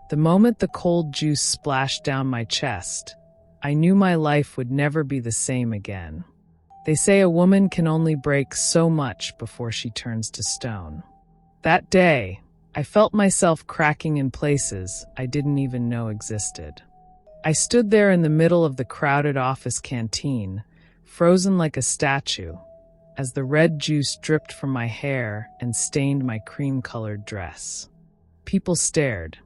The moment the cold juice splashed down my chest, I knew my life would never be the same again. They say a woman can only break so much before she turns to stone. That day, I felt myself cracking in places I didn't even know existed. I stood there in the middle of the crowded office canteen, frozen like a statue, as the red juice dripped from my hair and stained my cream-colored dress. People stared.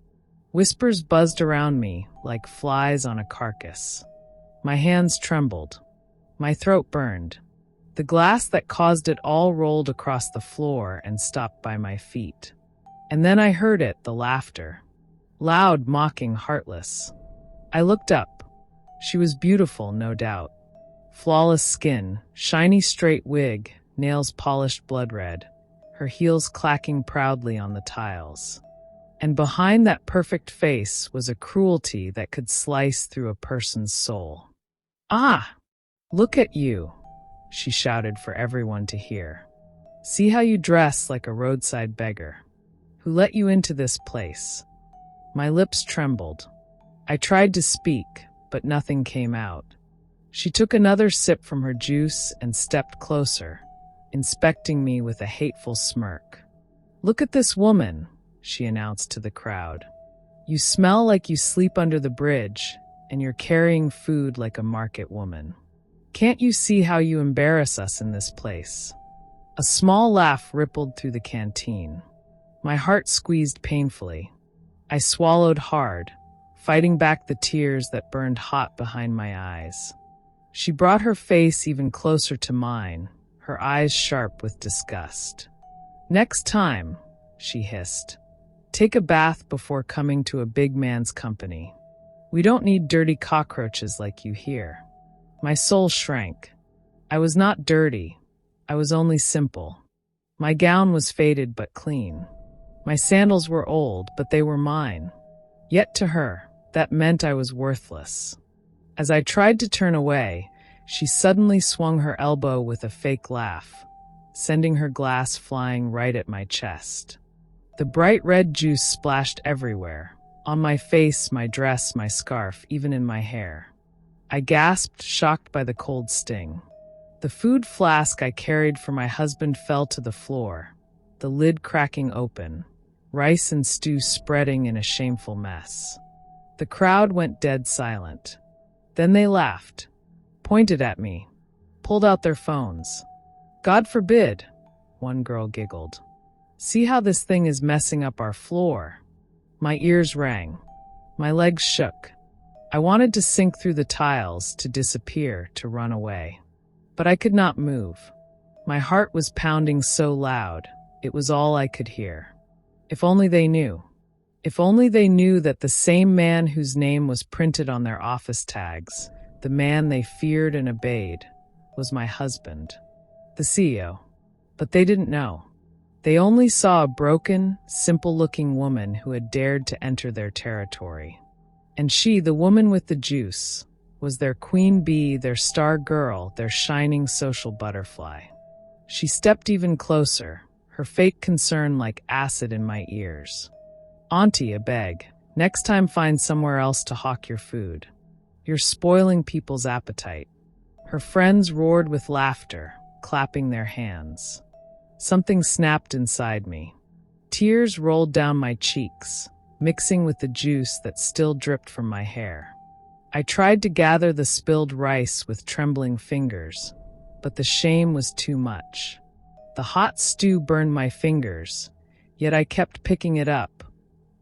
Whispers buzzed around me like flies on a carcass. My hands trembled. My throat burned. The glass that caused it all rolled across the floor and stopped by my feet. And then I heard it, the laughter. Loud, mocking, heartless. I looked up. She was beautiful, no doubt. Flawless skin, shiny straight wig, nails polished blood red, her heels clacking proudly on the tiles. And behind that perfect face was a cruelty that could slice through a person's soul. "Ah! Look at you," she shouted for everyone to hear. "See how you dress like a roadside beggar. Who let you into this place?" My lips trembled. I tried to speak, but nothing came out. She took another sip from her juice and stepped closer, inspecting me with a hateful smirk. "Look at this woman," she announced to the crowd. "You smell like you sleep under the bridge, and you're carrying food like a market woman. Can't you see how you embarrass us in this place?" A small laugh rippled through the canteen. My heart squeezed painfully. I swallowed hard, fighting back the tears that burned hot behind my eyes. She brought her face even closer to mine, her eyes sharp with disgust. "Next time," she hissed, "take a bath before coming to a big man's company. We don't need dirty cockroaches like you here." My soul shrank. I was not dirty. I was only simple. My gown was faded but clean. My sandals were old, but they were mine. Yet to her, that meant I was worthless. As I tried to turn away, she suddenly swung her elbow with a fake laugh, sending her glass flying right at my chest. The bright red juice splashed everywhere, on my face, my dress, my scarf, even in my hair. I gasped, shocked by the cold sting. The food flask I carried for my husband fell to the floor, the lid cracking open, rice and stew spreading in a shameful mess. The crowd went dead silent. Then they laughed, pointed at me, pulled out their phones. "God forbid," one girl giggled. "See how this thing is messing up our floor." My ears rang. My legs shook. I wanted to sink through the tiles, to disappear, to run away. But I could not move. My heart was pounding so loud, it was all I could hear. If only they knew. If only they knew that the same man whose name was printed on their office tags, the man they feared and obeyed, was my husband, the CEO. But they didn't know. They only saw a broken, simple-looking woman who had dared to enter their territory. And she, the woman with the juice, was their queen bee, their star girl, their shining social butterfly. She stepped even closer, her fake concern like acid in my ears. "Auntie, a beg, next time find somewhere else to hawk your food. You're spoiling people's appetite." Her friends roared with laughter, clapping their hands. Something snapped inside me. Tears rolled down my cheeks, mixing with the juice that still dripped from my hair. I tried to gather the spilled rice with trembling fingers, but the shame was too much. The hot stew burned my fingers, yet I kept picking it up,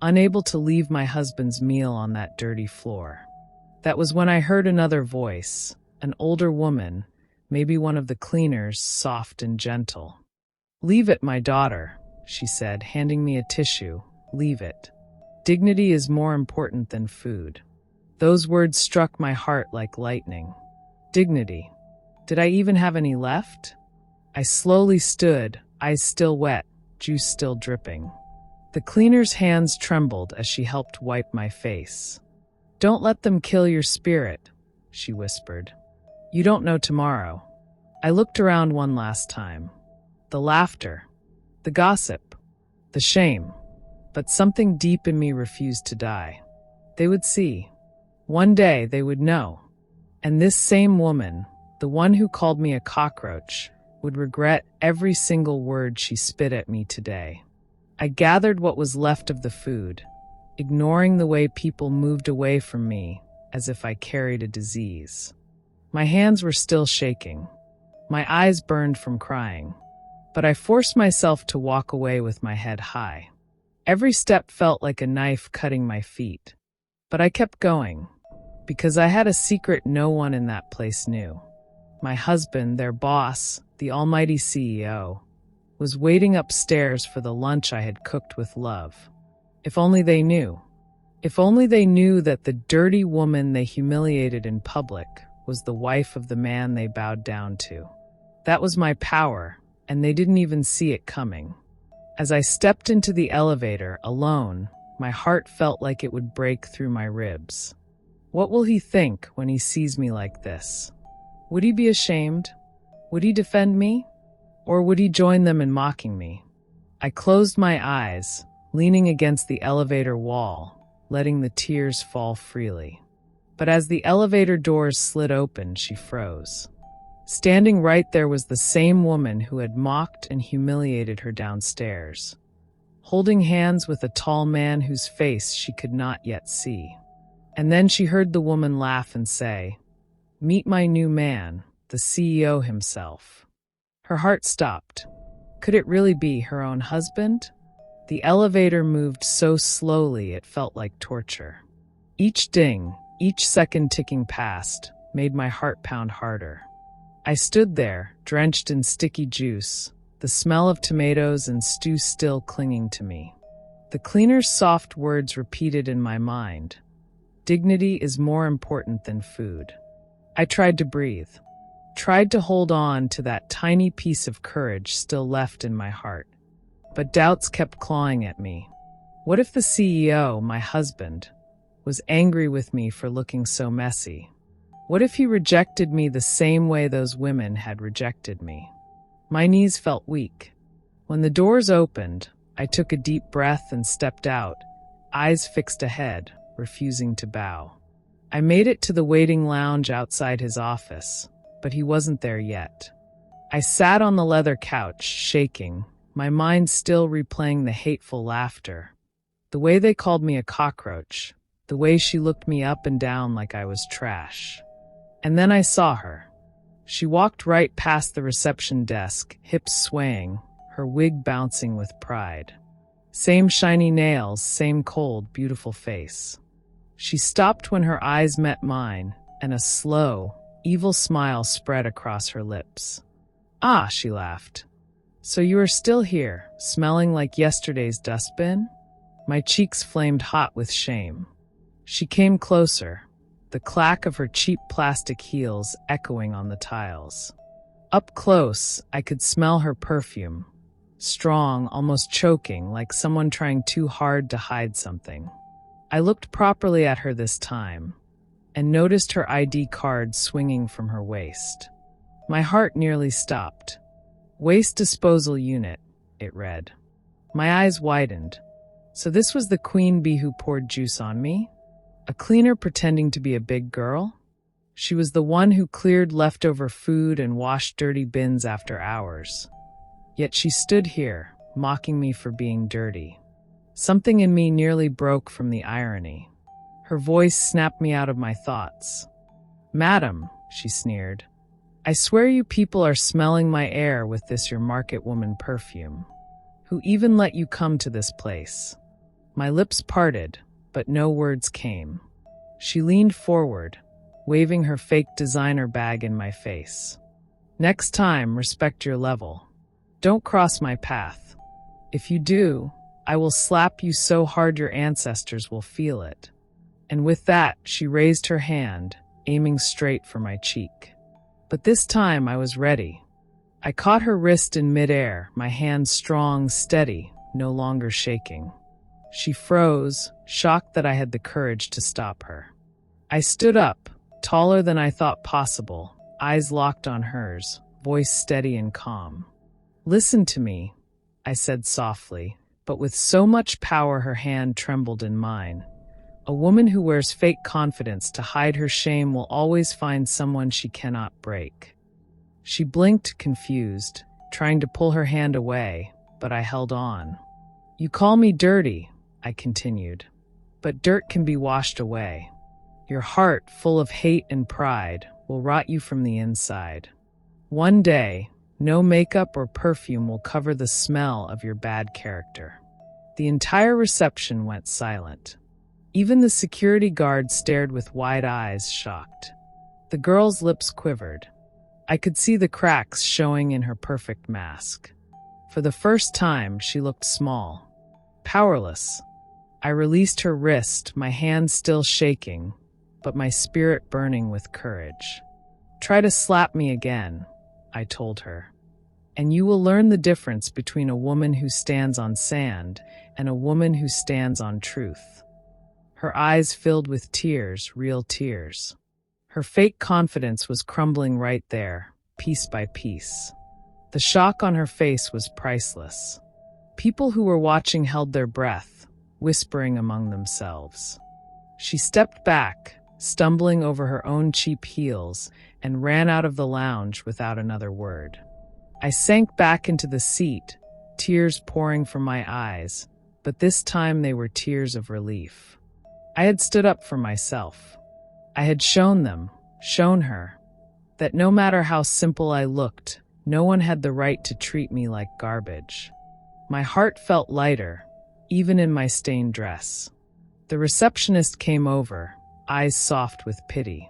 unable to leave my husband's meal on that dirty floor. That was when I heard another voice, an older woman, maybe one of the cleaners, soft and gentle. "Leave it, my daughter," she said, handing me a tissue. "Leave it. Dignity is more important than food." Those words struck my heart like lightning. Dignity. Did I even have any left? I slowly stood, eyes still wet, juice still dripping. The cleaner's hands trembled as she helped wipe my face. "Don't let them kill your spirit," she whispered. "You don't know tomorrow." I looked around one last time. The laughter, the gossip, the shame. but something deep in me refused to die. They would see. One day they would know. And this same woman, the one who called me a cockroach, would regret every single word she spit at me today. I gathered what was left of the food, ignoring the way people moved away from me as if I carried a disease. My hands were still shaking. My eyes burned from crying, but I forced myself to walk away with my head high. Every step felt like a knife cutting my feet, but I kept going because I had a secret no one in that place knew. My husband, their boss, the almighty CEO, was waiting upstairs for the lunch I had cooked with love. If only they knew. If only they knew that the dirty woman they humiliated in public was the wife of the man they bowed down to. That was my power, and they didn't even see it coming. As I stepped into the elevator, alone, my heart felt like it would break through my ribs. What will he think when he sees me like this? Would he be ashamed? Would he defend me? Or would he join them in mocking me? I closed my eyes, leaning against the elevator wall, letting the tears fall freely. But as the elevator doors slid open, she froze. Standing right there was the same woman who had mocked and humiliated her downstairs, holding hands with a tall man whose face she could not yet see. And then she heard the woman laugh and say, "Meet my new man, the CEO himself." Her heart stopped. Could it really be her own husband? The elevator moved so slowly it felt like torture. Each ding, each second ticking past, made my heart pound harder. I stood there, drenched in sticky juice, the smell of tomatoes and stew still clinging to me. The cleaner's soft words repeated in my mind. Dignity is more important than food. I tried to breathe, tried to hold on to that tiny piece of courage still left in my heart. But doubts kept clawing at me. What if the CEO, my husband, was angry with me for looking so messy? What if he rejected me the same way those women had rejected me? My knees felt weak. When the doors opened, I took a deep breath and stepped out, eyes fixed ahead, refusing to bow. I made it to the waiting lounge outside his office, but he wasn't there yet. I sat on the leather couch, shaking, my mind still replaying the hateful laughter, the way they called me a cockroach, the way she looked me up and down like I was trash. And then I saw her. She walked right past the reception desk, hips swaying, her wig bouncing with pride. Same shiny nails, same cold, beautiful face. She stopped when her eyes met mine, and a slow, evil smile spread across her lips. "Ah," she laughed. "So you are still here, smelling like yesterday's dustbin?" My cheeks flamed hot with shame. She came closer, the clack of her cheap plastic heels echoing on the tiles. Up close, I could smell her perfume, strong, almost choking, like someone trying too hard to hide something. I looked properly at her this time, and noticed her ID card swinging from her waist. My heart nearly stopped. "Waste disposal unit," it read. My eyes widened. So this was the queen bee who poured juice on me? A cleaner pretending to be a big girl? She was the one who cleared leftover food and washed dirty bins after hours. Yet she stood here, mocking me for being dirty. Something in me nearly broke from the irony. Her voice snapped me out of my thoughts. "Madam," she sneered, "I swear you people are smelling my air with this your market woman perfume. Who even let you come to this place?" My lips parted, but no words came. She leaned forward, waving her fake designer bag in my face. "Next time, respect your level. Don't cross my path. If you do, I will slap you so hard your ancestors will feel it." And with that, she raised her hand, aiming straight for my cheek. But this time I was ready. I caught her wrist in midair, my hand strong, steady, no longer shaking. She froze, shocked that I had the courage to stop her. I stood up, taller than I thought possible, eyes locked on hers, voice steady and calm. "Listen to me," I said softly, but with so much power her hand trembled in mine. A woman who wears fake confidence to hide her shame will always find someone she cannot break. She blinked, confused, trying to pull her hand away, but I held on. You call me dirty, I continued, but dirt can be washed away. Your heart, full of hate and pride, will rot you from the inside. One day, no makeup or perfume will cover the smell of your bad character. The entire reception went silent. Even the security guard stared with wide eyes, shocked. The girl's lips quivered. I could see the cracks showing in her perfect mask. For the first time, she looked small, powerless. I released her wrist, my hand still shaking, but my spirit burning with courage. Try to slap me again, I told her, and you will learn the difference between a woman who stands on sand and a woman who stands on truth. Her eyes filled with tears, real tears. Her fake confidence was crumbling right there, piece by piece. The shock on her face was priceless. People who were watching held their breath, whispering among themselves. She stepped back, stumbling over her own cheap heels, and ran out of the lounge without another word. I sank back into the seat, tears pouring from my eyes, but this time they were tears of relief. I had stood up for myself. I had shown her, that no matter how simple I looked, no one had the right to treat me like garbage. My heart felt lighter, even in my stained dress. The receptionist came over, eyes soft with pity.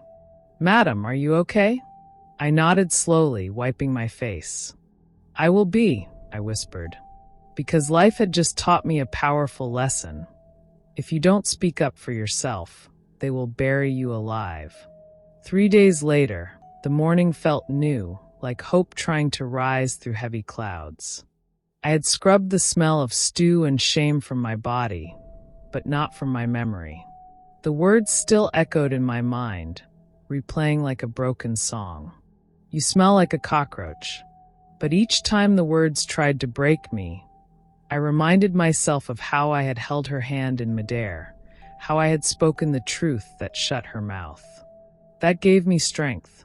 Madam, are you okay? I nodded slowly, wiping my face. I will be, I whispered, because life had just taught me a powerful lesson. If you don't speak up for yourself, they will bury you alive. 3 days later, the morning felt new, like hope trying to rise through heavy clouds. I had scrubbed the smell of stew and shame from my body, but not from my memory. The words still echoed in my mind, replaying like a broken song. You smell like a cockroach. But each time the words tried to break me, I reminded myself of how I had held her hand in midair, how I had spoken the truth that shut her mouth. That gave me strength.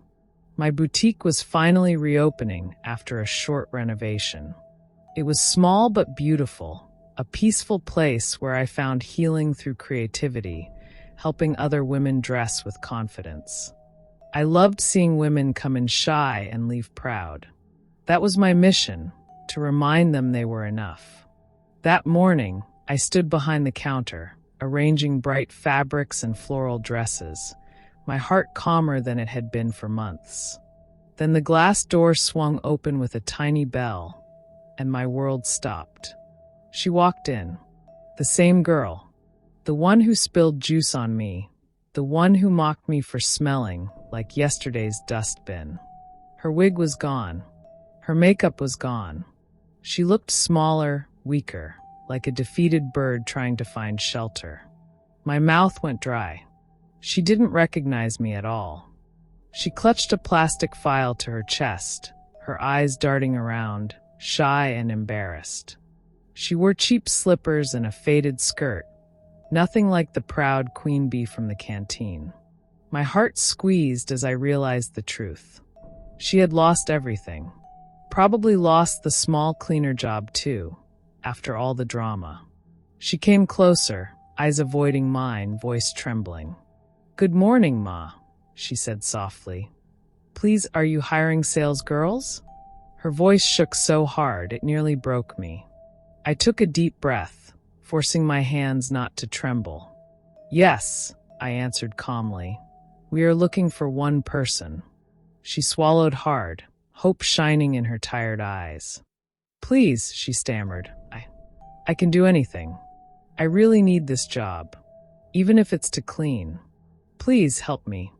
My boutique was finally reopening after a short renovation. It was small but beautiful, a peaceful place where I found healing through creativity, helping other women dress with confidence. I loved seeing women come in shy and leave proud. That was my mission, to remind them they were enough. That morning, I stood behind the counter, arranging bright fabrics and floral dresses, my heart calmer than it had been for months. Then the glass door swung open with a tiny bell, and my world stopped. She walked in. The same girl. The one who spilled juice on me. The one who mocked me for smelling like yesterday's dustbin. Her wig was gone. Her makeup was gone. She looked smaller, weaker, like a defeated bird trying to find shelter. My mouth went dry. She didn't recognize me at all. She clutched a plastic file to her chest, her eyes darting around, shy and embarrassed. She wore cheap slippers and a faded skirt, nothing like the proud queen bee from the canteen. My heart squeezed as I realized the truth. She had lost everything. Probably lost the small cleaner job too, after all the drama. She came closer, eyes avoiding mine, voice trembling. "Good morning, Ma," she said softly. "Please, are you hiring sales girls?" Her voice shook so hard it nearly broke me. I took a deep breath, forcing my hands not to tremble. "Yes," I answered calmly. "We are looking for one person." She swallowed hard, hope shining in her tired eyes. "Please," she stammered, I can do anything. I really need this job, even if it's to clean. Please help me."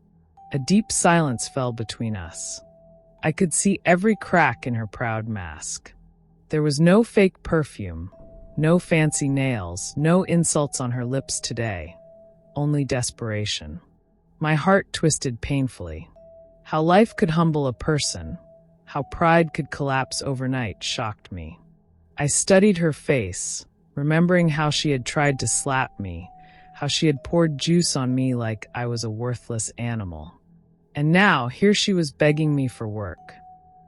A deep silence fell between us. I could see every crack in her proud mask. There was no fake perfume, no fancy nails, no insults on her lips today, only desperation. My heart twisted painfully. How life could humble a person, how pride could collapse overnight shocked me. I studied her face, remembering how she had tried to slap me, how she had poured juice on me like I was a worthless animal. And now, here she was begging me for work.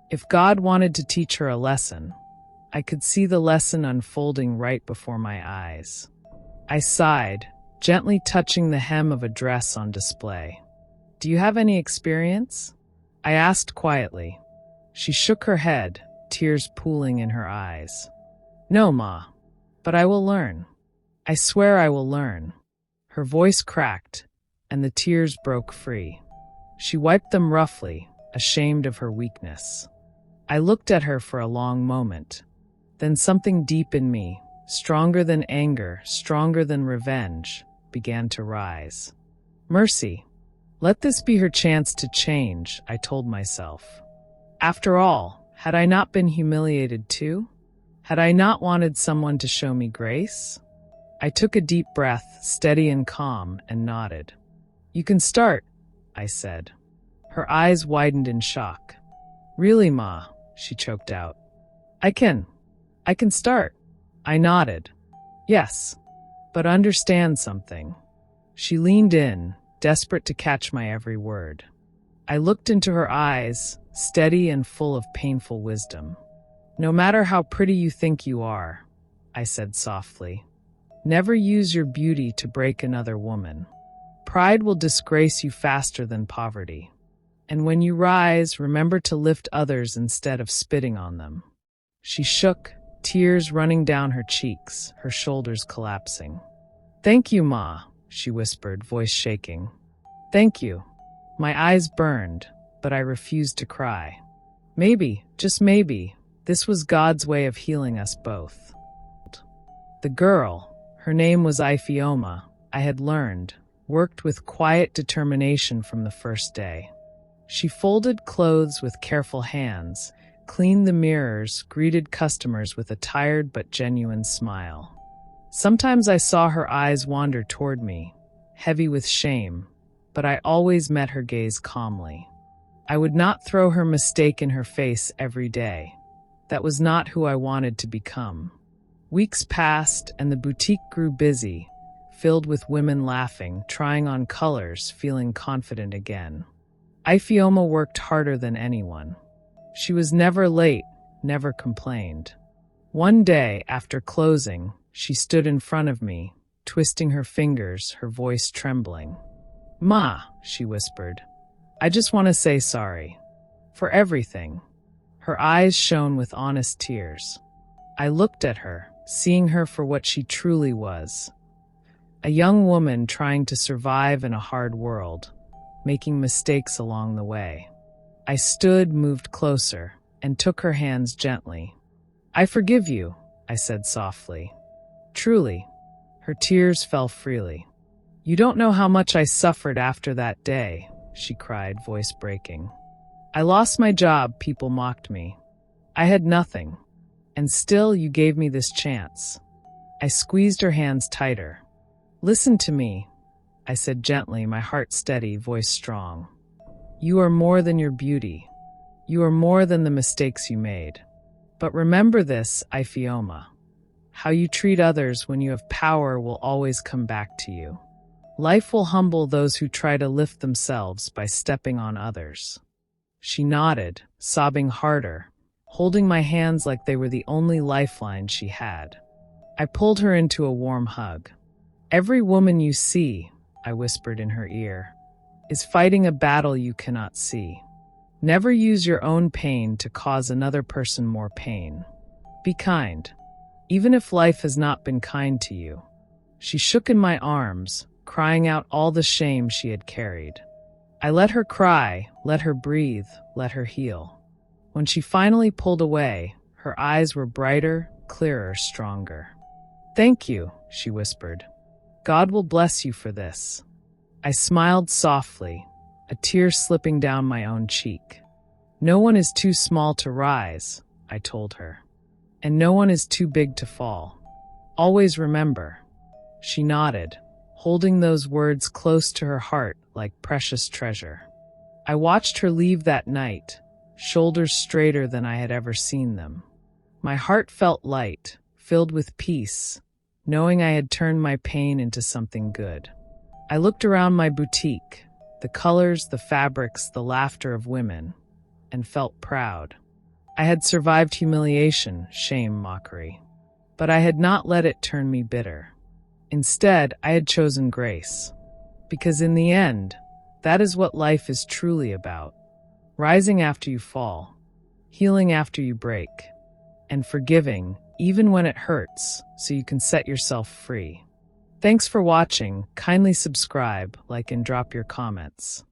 If God wanted to teach her a lesson, I could see the lesson unfolding right before my eyes. I sighed, gently touching the hem of a dress on display. "Do you have any experience?" I asked quietly. She shook her head, tears pooling in her eyes. "No, Ma, but I will learn. I swear I will learn." Her voice cracked, and the tears broke free. She wiped them roughly, ashamed of her weakness. I looked at her for a long moment. Then something deep in me, stronger than anger, stronger than revenge, began to rise. Mercy. Let this be her chance to change, I told myself. After all, had I not been humiliated too? Had I not wanted someone to show me grace? I took a deep breath, steady and calm, and nodded. "You can start," I said. Her eyes widened in shock. "Really, Ma?" she choked out. I can start." I nodded. "Yes, but understand something." She leaned in, desperate to catch my every word. I looked into her eyes, steady and full of painful wisdom. "No matter how pretty you think you are," I said softly, "never use your beauty to break another woman. Pride will disgrace you faster than poverty. And when you rise, remember to lift others instead of spitting on them." She shook, tears running down her cheeks, her shoulders collapsing. "Thank you, Ma," she whispered, voice shaking. "Thank you." My eyes burned, but I refused to cry. Maybe, just maybe, this was God's way of healing us both. The girl, her name was Iphioma, I had learned, worked with quiet determination from the first day. She folded clothes with careful hands, cleaned the mirrors, greeted customers with a tired but genuine smile. Sometimes I saw her eyes wander toward me, heavy with shame, but I always met her gaze calmly. I would not throw her mistake in her face every day. That was not who I wanted to become. Weeks passed, and the boutique grew busy, filled with women laughing, trying on colors, feeling confident again. Iphioma worked harder than anyone. She was never late, never complained. One day, after closing, she stood in front of me, twisting her fingers, her voice trembling. "Ma," she whispered, "I just want to say sorry. For everything." Her eyes shone with honest tears. I looked at her, seeing her for what she truly was. A young woman trying to survive in a hard world, making mistakes along the way. I stood, moved closer, and took her hands gently. "I forgive you," I said softly. "Truly." Her tears fell freely. "You don't know how much I suffered after that day," she cried, voice breaking. "I lost my job, people mocked me. I had nothing. And still you gave me this chance." I squeezed her hands tighter. "Listen to me," I said gently, my heart steady, voice strong. "You are more than your beauty. You are more than the mistakes you made. But remember this, Iphioma. How you treat others when you have power will always come back to you. Life will humble those who try to lift themselves by stepping on others." She nodded, sobbing harder, holding my hands like they were the only lifeline she had. I pulled her into a warm hug. "Every woman you see," I whispered in her ear, "is fighting a battle you cannot see. Never use your own pain to cause another person more pain. Be kind, even if life has not been kind to you." She shook in my arms, crying out all the shame she had carried. I let her cry, let her breathe, let her heal. When she finally pulled away, her eyes were brighter, clearer, stronger. "Thank you," she whispered. "God will bless you for this." I smiled softly, a tear slipping down my own cheek. "No one is too small to rise," I told her. "And no one is too big to fall. Always remember." She nodded, holding those words close to her heart like precious treasure. I watched her leave that night, shoulders straighter than I had ever seen them. My heart felt light, filled with peace, knowing I had turned my pain into something good. I looked around my boutique, the colors, the fabrics, the laughter of women, and felt proud. I had survived humiliation, shame, mockery. But I had not let it turn me bitter. Instead, I had chosen grace. Because in the end, that is what life is truly about. Rising after you fall, healing after you break, and forgiving even when it hurts so you can set yourself free. Thanks for watching. Kindly subscribe, like, and drop your comments.